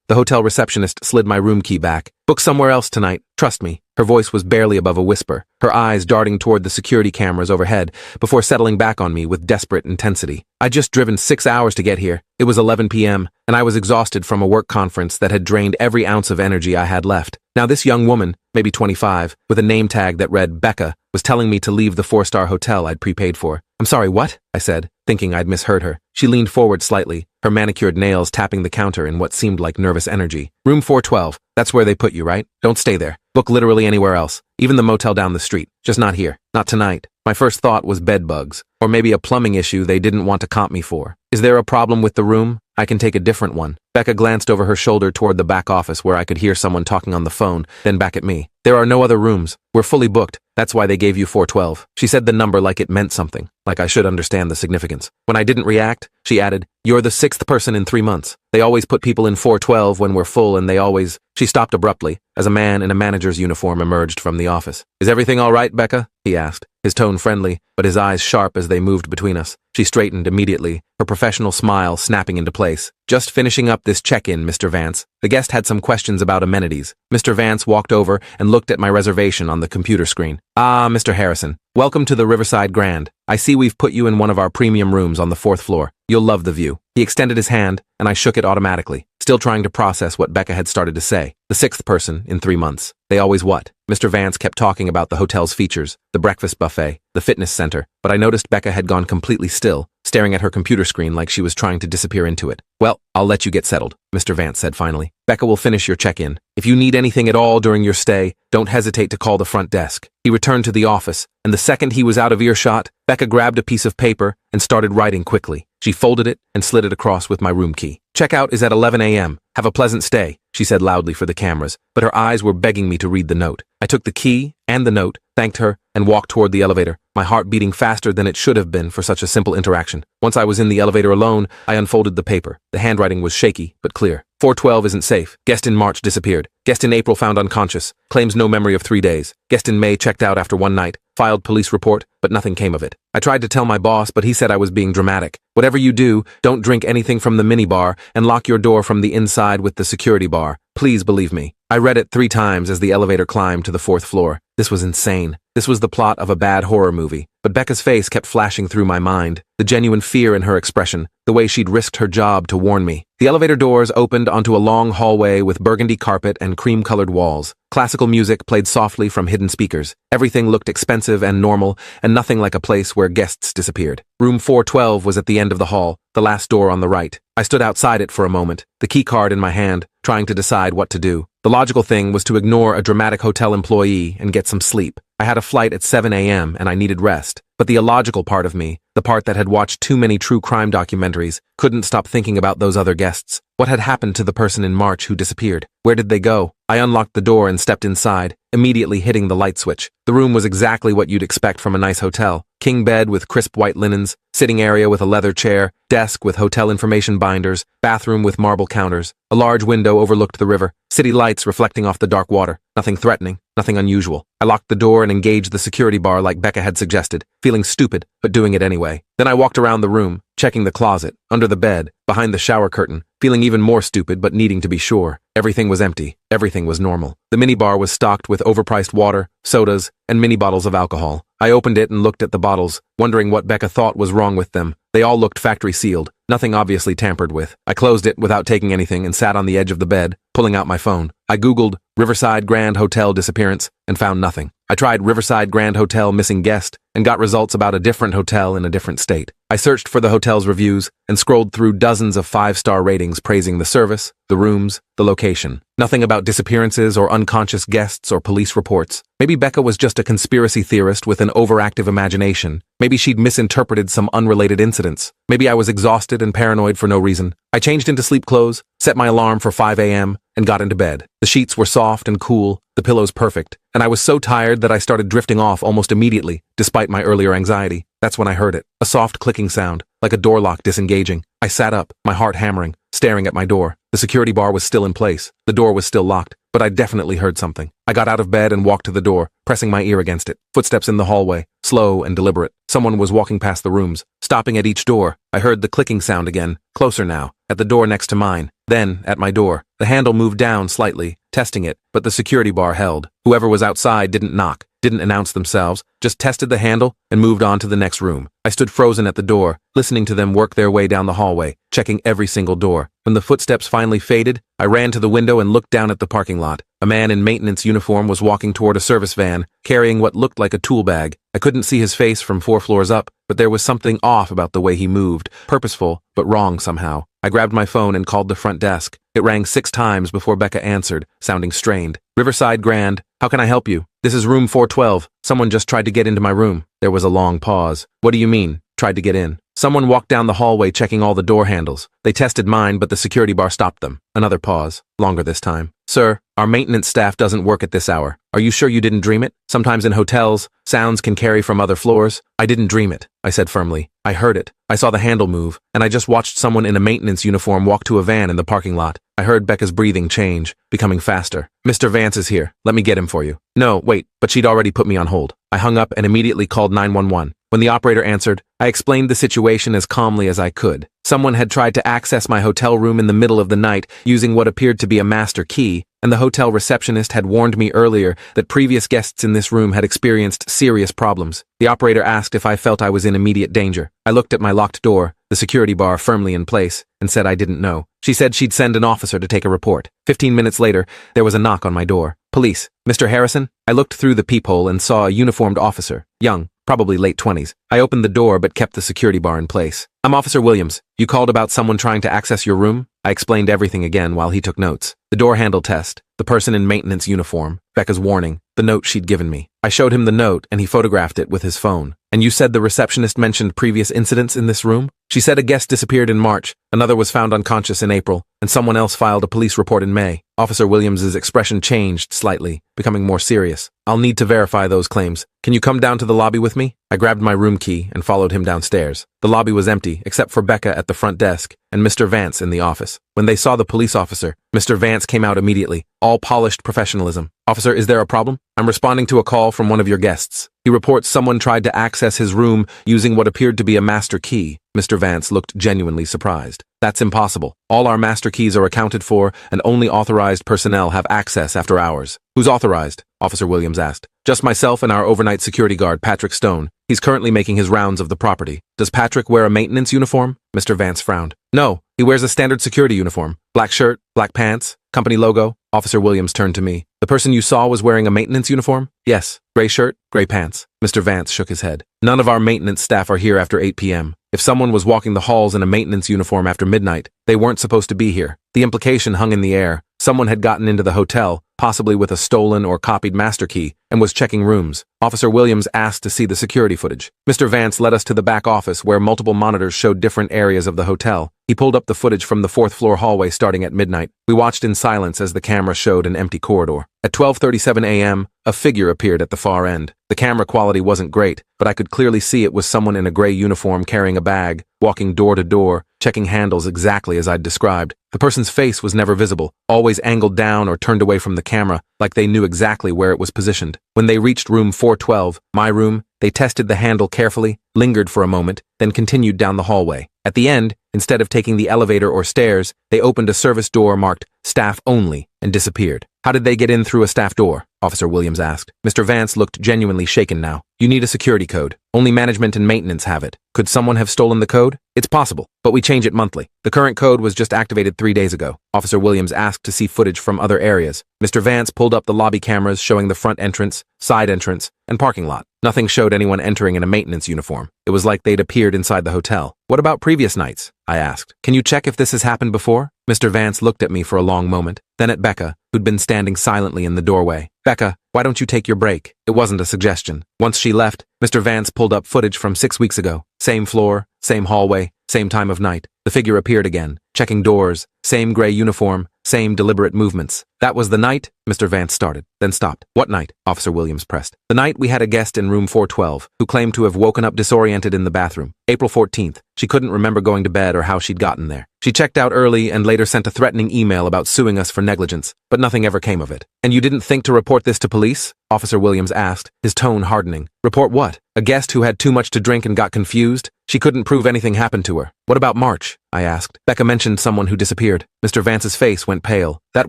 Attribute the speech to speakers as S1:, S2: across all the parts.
S1: The hotel receptionist slid my room key back. "Book somewhere else tonight. Trust me." Her voice was barely above a whisper, her eyes darting toward the security cameras overhead before settling back on me with desperate intensity. I'd just driven 6 hours to get here. It was 11 p.m., and I was exhausted from a work conference that had drained every ounce of energy I had left. Now this young woman, maybe 25, with a name tag that read Becca, was telling me to leave the 4-star hotel I'd prepaid for. "I'm sorry, what?" I said, thinking I'd misheard her. She leaned forward slightly, her manicured nails tapping the counter in what seemed like nervous energy. "Room 412. That's where they put you, right? Don't stay there. Book literally anywhere else, even the motel down the street. Just not here. Not tonight." My first thought was bed bugs, or maybe a plumbing issue they didn't want to comp me for. "Is there a problem with the room? I can take a different one." Becca glanced over her shoulder toward the back office where I could hear someone talking on the phone, then back at me. "There are no other rooms. We're fully booked. That's why they gave you 412. She said the number like it meant something, like I should understand the significance. When I didn't react, she added, "You're the 6th person in 3 months. They always put people in 412 when we're full and they always—" She stopped abruptly as a man in a manager's uniform emerged from the office. "Is everything all right, Becca?" he asked, his tone friendly, but his eyes sharp as they moved between us. She straightened immediately, her professional smile snapping into place. "Just finishing up this check-in, Mr. Vance. The guest had some questions about amenities." Mr. Vance walked over and looked at my reservation on the computer screen. "Ah, Mr. Harrison, welcome to the Riverside Grand. I see we've put you in one of our premium rooms on the 4th floor. You'll love the view." He extended his hand, and I shook it automatically, still trying to process what Becca had started to say. The 6th person in 3 months. They always what? Mr. Vance kept talking about the hotel's features, the breakfast buffet, the fitness center, but I noticed Becca had gone completely still, staring at her computer screen like she was trying to disappear into it. "Well, I'll let you get settled," Mr. Vance said finally. "Becca will finish your check-in. If you need anything at all during your stay, don't hesitate to call the front desk." He returned to the office, and the second he was out of earshot, Becca grabbed a piece of paper and started writing quickly. She folded it and slid it across with my room key. "Checkout is at 11 a.m. Have a pleasant stay," she said loudly for the cameras, but her eyes were begging me to read the note. I took the key and the note, thanked her, and walked toward the elevator, my heart beating faster than it should have been for such a simple interaction. Once I was in the elevator alone, I unfolded the paper. The handwriting was shaky, but clear. 412 isn't safe. Guest in March disappeared. Guest in April found unconscious. Claims no memory of 3 days. Guest in May checked out after 1 night. Filed police report, but nothing came of it. I tried to tell my boss, but he said I was being dramatic. "Whatever you do, don't drink anything from the minibar and lock your door from the inside with the security bar. Please believe me." I read it 3 times as the elevator climbed to the 4th floor. This was insane. This was the plot of a bad horror movie. But Becca's face kept flashing through my mind, the genuine fear in her expression, the way she'd risked her job to warn me. The elevator doors opened onto a long hallway with burgundy carpet and cream-colored walls. Classical music played softly from hidden speakers. Everything looked expensive and normal, and nothing like a place where guests disappeared. Room 412 was at the end of the hall, the last door on the right. I stood outside it for a moment, the key card in my hand, trying to decide what to do. The logical thing was to ignore a dramatic hotel employee and get some sleep. I had a flight at 7 a.m. and I needed rest. But the illogical part of me, the part that had watched too many true crime documentaries, couldn't stop thinking about those other guests. What had happened to the person in March who disappeared? Where did they go? I unlocked the door and stepped inside, immediately hitting the light switch. The room was exactly what you'd expect from a nice hotel. King bed with crisp white linens, sitting area with a leather chair, desk with hotel information binders, bathroom with marble counters. A large window overlooked the river, city lights reflecting off the dark water. Nothing threatening, nothing unusual. I locked the door and engaged the security bar like Becca had suggested, feeling stupid, but doing it anyway. Then I walked around the room, checking the closet, under the bed, behind the shower curtain, feeling even more stupid but needing to be sure. Everything was empty. Everything was normal. The minibar was stocked with overpriced water, sodas, and mini bottles of alcohol. I opened it and looked at the bottles, wondering what Becca thought was wrong with them. They all looked factory sealed, nothing obviously tampered with. I closed it without taking anything and sat on the edge of the bed, pulling out my phone. I Googled Riverside Grand Hotel disappearance and found nothing. I tried Riverside Grand Hotel missing guest and got results about a different hotel in a different state. I searched for the hotel's reviews and scrolled through dozens of 5-star ratings praising the service, the rooms, the location. Nothing about disappearances or unconscious guests or police reports. Maybe Becca was just a conspiracy theorist with an overactive imagination. Maybe she'd misinterpreted some unrelated incidents. Maybe I was exhausted and paranoid for no reason. I changed into sleep clothes, set my alarm for 5 a.m., and got into bed. The sheets were soft and cool, the pillows perfect, and I was so tired that I started drifting off almost immediately, despite my earlier anxiety. That's when I heard it, a soft clicking sound, like a door lock disengaging. I sat up, my heart hammering, staring at my door. The security bar was still in place. The door was still locked, but I definitely heard something. I got out of bed and walked to the door, pressing my ear against it. Footsteps in the hallway, slow and deliberate. Someone was walking past the rooms, stopping at each door. I heard the clicking sound again, closer now, at the door next to mine. Then, at my door, the handle moved down slightly, testing it, but the security bar held. Whoever was outside didn't knock, didn't announce themselves, just tested the handle and moved on to the next room. I stood frozen at the door, listening to them work their way down the hallway, checking every single door. When the footsteps finally faded, I ran to the window and looked down at the parking lot. A man in maintenance uniform was walking toward a service van, carrying what looked like a tool bag. I couldn't see his face from 4 floors up, but there was something off about the way he moved, purposeful, but wrong somehow. I grabbed my phone and called the front desk. It rang 6 times before Becca answered, sounding strained. Riverside Grand, how can I help you? This is room 412. Someone just tried to get into my room. There was a long pause. What do you mean, tried to get in? Someone walked down the hallway checking all the door handles. They tested mine, but the security bar stopped them. Another pause, longer this time. Sir, our maintenance staff doesn't work at this hour. Are you sure you didn't dream it? Sometimes in hotels, sounds can carry from other floors. I didn't dream it, I said firmly. I heard it. I saw the handle move, and I just watched someone in a maintenance uniform walk to a van in the parking lot. I heard Becca's breathing change, becoming faster. Mr. Vance is here. Let me get him for you. No, wait, but she'd already put me on hold. I hung up and immediately called 911. When the operator answered, I explained the situation as calmly as I could. Someone had tried to access my hotel room in the middle of the night using what appeared to be a master key, and the hotel receptionist had warned me earlier that previous guests in this room had experienced serious problems. The operator asked if I felt I was in immediate danger. I looked at my locked door, the security bar firmly in place, and said I didn't know. She said she'd send an officer to take a report. 15 minutes later, there was a knock on my door. Police. Mr. Harrison? I looked through the peephole and saw a uniformed officer, young, probably late 20s. I opened the door but kept the security bar in place. I'm Officer Williams. You called about someone trying to access your room? I explained everything again while he took notes. The door handle test, the person in maintenance uniform, Becca's warning, the note she'd given me. I showed him the note and he photographed it with his phone. And you said the receptionist mentioned previous incidents in this room? She said a guest disappeared in March, another was found unconscious in April, and someone else filed a police report in May. Officer Williams's expression changed slightly, becoming more serious. I'll need to verify those claims. Can you come down to the lobby with me? I grabbed my room key and followed him downstairs. The lobby was empty, except for Becca at the front desk and Mr. Vance in the office. When they saw the police officer, Mr. Vance came out immediately, all polished professionalism. Officer, is there a problem? I'm responding to a call from one of your guests. He reports someone tried to access his room using what appeared to be a master key. Mr. Vance looked genuinely surprised. That's impossible. All our master keys are accounted for, and only authorized personnel have access after hours. Who's authorized? Officer Williams asked. Just myself and our overnight security guard, Patrick Stone. He's currently making his rounds of the property. Does Patrick wear a maintenance uniform? Mr. Vance frowned. No, he wears a standard security uniform. Black shirt, black pants, company logo. Officer Williams turned to me. The person you saw was wearing a maintenance uniform? Yes. Gray shirt, gray pants. Mr. Vance shook his head. None of our maintenance staff are here after 8 p.m. If someone was walking the halls in a maintenance uniform after midnight, they weren't supposed to be here. The implication hung in the air. Someone had gotten into the hotel, possibly with a stolen or copied master key, and was checking rooms. Officer Williams asked to see the security footage. Mr. Vance led us to the back office where multiple monitors showed different areas of the hotel. He pulled up the footage from the 4th floor hallway starting at midnight. We watched in silence as the camera showed an empty corridor. At 12:37 a.m., a figure appeared at the far end. The camera quality wasn't great, but I could clearly see it was someone in a gray uniform carrying a bag, walking door to door, checking handles exactly as I'd described. The person's face was never visible, always angled down or turned away from the camera, like they knew exactly where it was positioned. When they reached room 412, my room, they tested the handle carefully, lingered for a moment, then continued down the hallway. At the end, instead of taking the elevator or stairs, they opened a service door marked Staff Only and disappeared. How did they get in through a staff door? Officer Williams asked. Mr. Vance looked genuinely shaken now. You need a security code. Only management and maintenance have it. Could someone have stolen the code? It's possible, but we change it monthly. The current code was just activated 3 days ago. Officer Williams asked to see footage from other areas. Mr. Vance pulled up the lobby cameras showing the front entrance, side entrance, and parking lot. Nothing showed anyone entering in a maintenance uniform. It was like they'd appeared inside the hotel. What about previous nights? I asked. Can you check if this has happened before? Mr. Vance looked at me for a long moment, then at Becca, who'd been standing silently in the doorway. Becca, why don't you take your break? It wasn't a suggestion. Once she left, Mr. Vance pulled up footage from 6 weeks ago. Same floor, same hallway, same time of night. The figure appeared again, checking doors, same gray uniform, same deliberate movements. That was the night, Mr. Vance started, then stopped. What night? Officer Williams pressed. The night we had a guest in room 412 who claimed to have woken up disoriented in the bathroom. April 14th. She couldn't remember going to bed or how she'd gotten there. She checked out early and later sent a threatening email about suing us for negligence, but nothing ever came of it. And you didn't think to report this to police? Officer Williams asked, his tone hardening. Report what? A guest who had too much to drink and got confused? She couldn't prove anything happened to her. What about March? I asked. Becca mentioned someone who disappeared. Mr. Vance's face went pale. That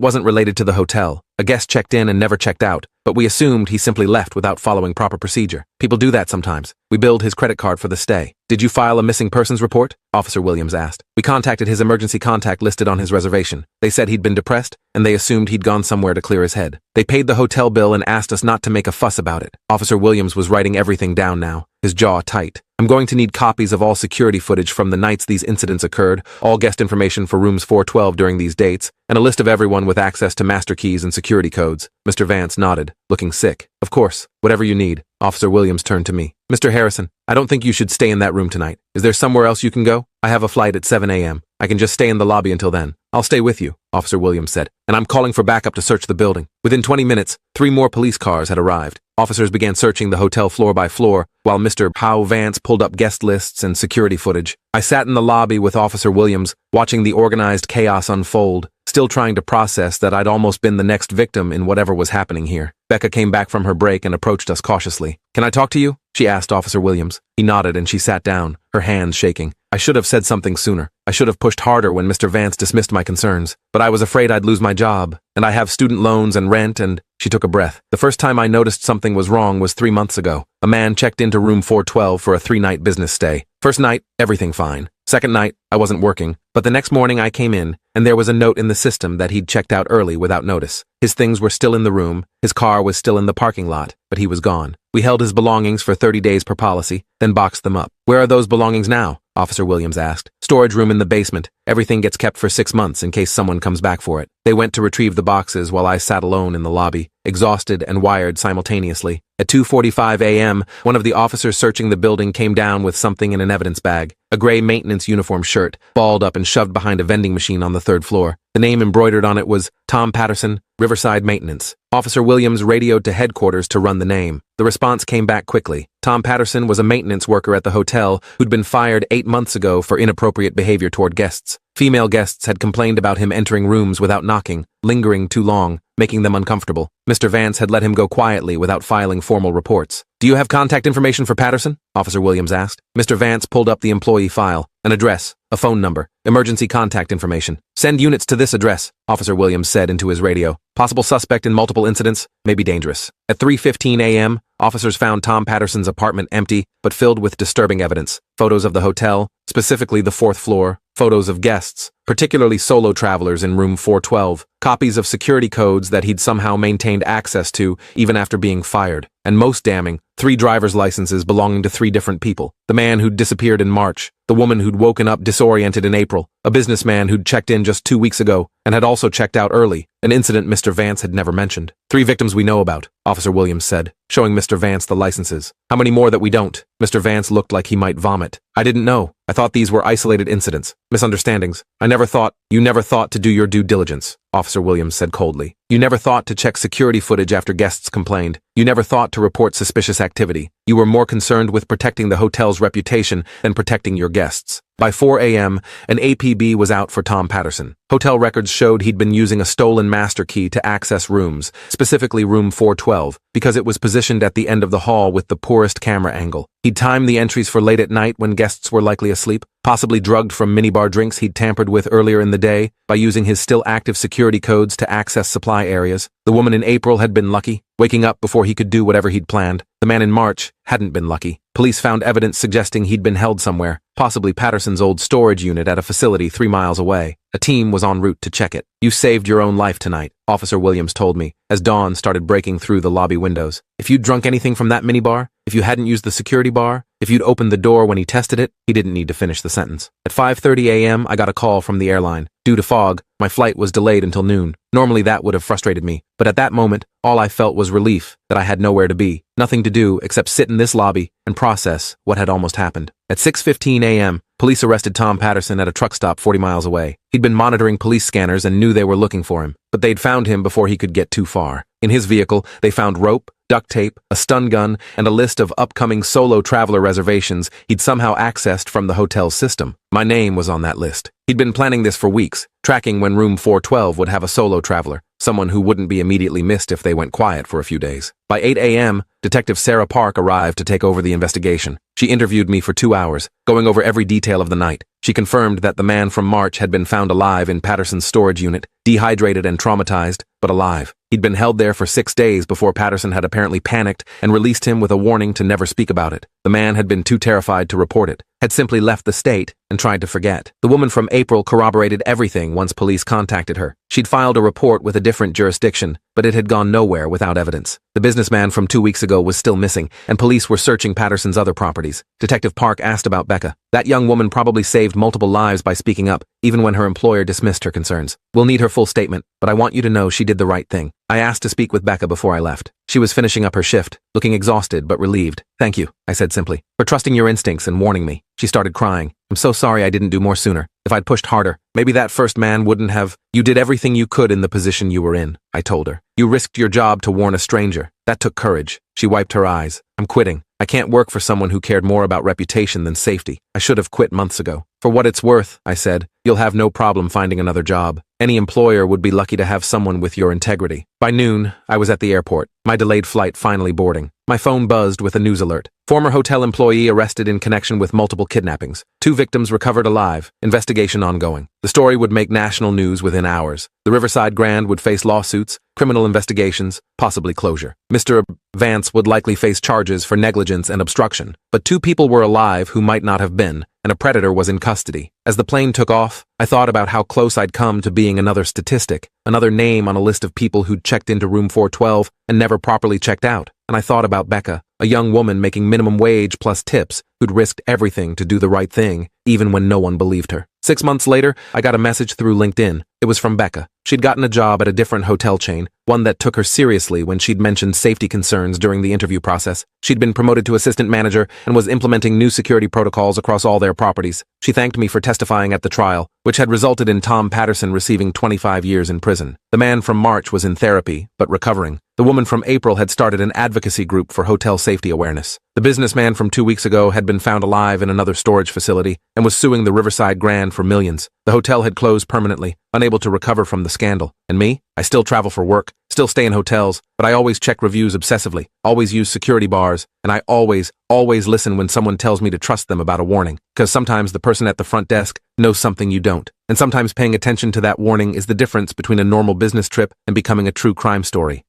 S1: wasn't related to the hotel. A guest checked in and never checked out, but we assumed he simply left without following proper procedure. People do that sometimes. We billed his credit card for the stay. Did you file a missing persons report? Officer Williams asked. We contacted his emergency contact listed on his reservation. They said he'd been depressed, and they assumed he'd gone somewhere to clear his head. They paid the hotel bill and asked us not to make a fuss about it. Officer Williams was writing everything down now, his jaw tight. I'm going to need copies of all security footage from the nights these incidents occurred, all guest information for rooms 412 during these dates, and a list of everyone with access to master keys and security codes. Mr. Vance nodded, looking sick. Of course, whatever you need. Officer Williams turned to me. Mr. Harrison, I don't think you should stay in that room tonight. Is there somewhere else you can go? I have a flight at 7 a.m. I can just stay in the lobby until then. I'll stay with you, Officer Williams said, and I'm calling for backup to search the building. Within 20 minutes, 3 more police cars had arrived. Officers began searching the hotel floor by floor, while Mr. Powell Vance pulled up guest lists and security footage. I sat in the lobby with Officer Williams, watching the organized chaos unfold, still trying to process that I'd almost been the next victim in whatever was happening here. Becca came back from her break and approached us cautiously. Can I talk to you? She asked Officer Williams. He nodded and she sat down, her hands shaking. I should have said something sooner. I should have pushed harder when Mr. Vance dismissed my concerns, but I was afraid I'd lose my job, and I have student loans and rent and... She took a breath. The first time I noticed something was wrong was 3 months ago. A man checked into room 412 for a 3-night business stay. First night, everything fine. Second night, I wasn't working, but the next morning I came in, and there was a note in the system that he'd checked out early without notice. His things were still in the room, his car was still in the parking lot, but he was gone. We held his belongings for 30 days per policy, then boxed them up. Where are those belongings now? Officer Williams asked. Storage room in the basement. Everything gets kept for 6 months in case someone comes back for it. They went to retrieve the boxes while I sat alone in the lobby, exhausted and wired simultaneously. At 2:45 a.m., one of the officers searching the building came down with something in an evidence bag, a gray maintenance uniform shirt, balled up and shoved behind a vending machine on the 3rd floor. The name embroidered on it was Tom Patterson, Riverside Maintenance. Officer Williams radioed to headquarters to run the name. The response came back quickly. Tom Patterson was a maintenance worker at the hotel who'd been fired 8 months ago for inappropriate behavior toward guests. Female guests had complained about him entering rooms without knocking, lingering too long, making them uncomfortable. Mr. Vance had let him go quietly without filing formal reports. Do you have contact information for Patterson? Officer Williams asked. Mr. Vance pulled up the employee file, an address, a phone number, emergency contact information. Send units to this address, Officer Williams said into his radio. Possible suspect in multiple incidents, may be dangerous. At 3:15 a.m., officers found Tom Patterson's apartment empty, but filled with disturbing evidence. Photos of the hotel, specifically the 4th floor, photos of guests, particularly solo travelers in room 412, copies of security codes that he'd somehow maintained access to even after being fired, and most damning, 3 driver's licenses belonging to 3 different people. The man who'd disappeared in March, the woman who'd woken up disoriented in April, a businessman who'd checked in just 2 weeks ago and had also checked out early, an incident Mr. Vance had never mentioned. 3 victims we know about, Officer Williams said, showing Mr. Vance the licenses. How many more that we don't? Mr. Vance looked like he might vomit. I didn't know. I thought these were isolated incidents, misunderstandings. You never thought to do your due diligence, Officer Williams said coldly. You never thought to check security footage after guests complained. You never thought to report suspicious activity. You were more concerned with protecting the hotel's reputation than protecting your guests. By 4 a.m., an APB was out for Tom Patterson. Hotel records showed he'd been using a stolen master key to access rooms, specifically room 412, because it was positioned at the end of the hall with the poorest camera angle. He'd timed the entries for late at night when guests were likely asleep, possibly drugged from minibar drinks he'd tampered with earlier in the day by using his still active security codes to access supply areas. The woman in April had been lucky, waking up before he could do whatever he'd planned. The man in March hadn't been lucky. Police found evidence suggesting he'd been held somewhere, possibly Patterson's old storage unit at a facility 3 miles away. A team was en route to check it. You saved your own life tonight, Officer Williams told me, as dawn started breaking through the lobby windows. If you'd drunk anything from that minibar, if you hadn't used the security bar, if you'd opened the door when he tested it, he didn't need to finish the sentence. At 5:30 a.m., I got a call from the airline. Due to fog, my flight was delayed until noon. Normally that would have frustrated me, but at that moment, all I felt was relief that I had nowhere to be, nothing to do except sit in this lobby and process what had almost happened. At 6:15 a.m., police arrested Tom Patterson at a truck stop 40 miles away. He'd been monitoring police scanners and knew they were looking for him, but but they'd found him before he could get too far. In his vehicle, they found rope, duct tape, a stun gun, and a list of upcoming solo traveler reservations he'd somehow accessed from the hotel's system. My name was on that list. He'd been planning this for weeks, tracking when room 412 would have a solo traveler, someone who wouldn't be immediately missed if they went quiet for a few days. By 8 a.m., Detective Sarah Park arrived to take over the investigation. She interviewed me for 2 hours, going over every detail of the night. She confirmed that the man from March had been found alive in Patterson's storage unit, dehydrated and traumatized, but alive. He'd been held there for 6 days before Patterson had apparently panicked and released him with a warning to never speak about it. The man had been too terrified to report it, had simply left the state and tried to forget. The woman from April corroborated everything once police contacted her. She'd filed a report with a different jurisdiction, but it had gone nowhere without evidence. The businessman from 2 weeks ago was still missing, and police were searching Patterson's other properties. Detective Park asked about Becca. That young woman probably saved multiple lives by speaking up, even when her employer dismissed her concerns. We'll need her full statement, but I want you to know she did the right thing. I asked to speak with Becca before I left. She was finishing up her shift, looking exhausted but relieved. Thank you, I said simply, for trusting your instincts and warning me. She started crying. I'm so sorry I didn't do more sooner. If I'd pushed harder, maybe that first man wouldn't have. You did everything you could in the position you were in, I told her. You risked your job to warn a stranger. That took courage. She wiped her eyes. I'm quitting. I can't work for someone who cared more about reputation than safety. I should have quit months ago. For what it's worth, I said, you'll have no problem finding another job. Any employer would be lucky to have someone with your integrity. By noon, I was at the airport, my delayed flight finally boarding. My phone buzzed with a news alert. Former hotel employee arrested in connection with multiple kidnappings. 2 victims recovered alive. Investigation ongoing. The story would make national news within hours. The Riverside Grand would face lawsuits, criminal investigations, possibly closure. Mr. Vance would likely face charges for negligence and obstruction. But 2 people were alive who might not have been, and a predator was in custody. As the plane took off, I thought about how close I'd come to being another statistic, another name on a list of people who'd checked into room 412 and never properly checked out. And I thought about Becca, a young woman making minimum wage plus tips who'd risked everything to do the right thing, even when no one believed her. 6 months later, I got a message through LinkedIn. It was from Becca. She'd gotten a job at a different hotel chain, one that took her seriously when she'd mentioned safety concerns during the interview process. She'd been promoted to assistant manager and was implementing new security protocols across all their properties. She thanked me for testifying at the trial, which had resulted in Tom Patterson receiving 25 years in prison. The man from March was in therapy, but recovering. The woman from April had started an advocacy group for hotel safety awareness. The businessman from 2 weeks ago had been found alive in another storage facility and was suing the Riverside Grand for millions. The hotel had closed permanently, unable to recover from the scandal. And me? I still travel for work, still stay in hotels, but I always check reviews obsessively, always use security bars, and I always listen when someone tells me to trust them about a warning. Because sometimes the person at the front desk knows something you don't. And sometimes paying attention to that warning is the difference between a normal business trip and becoming a true crime story.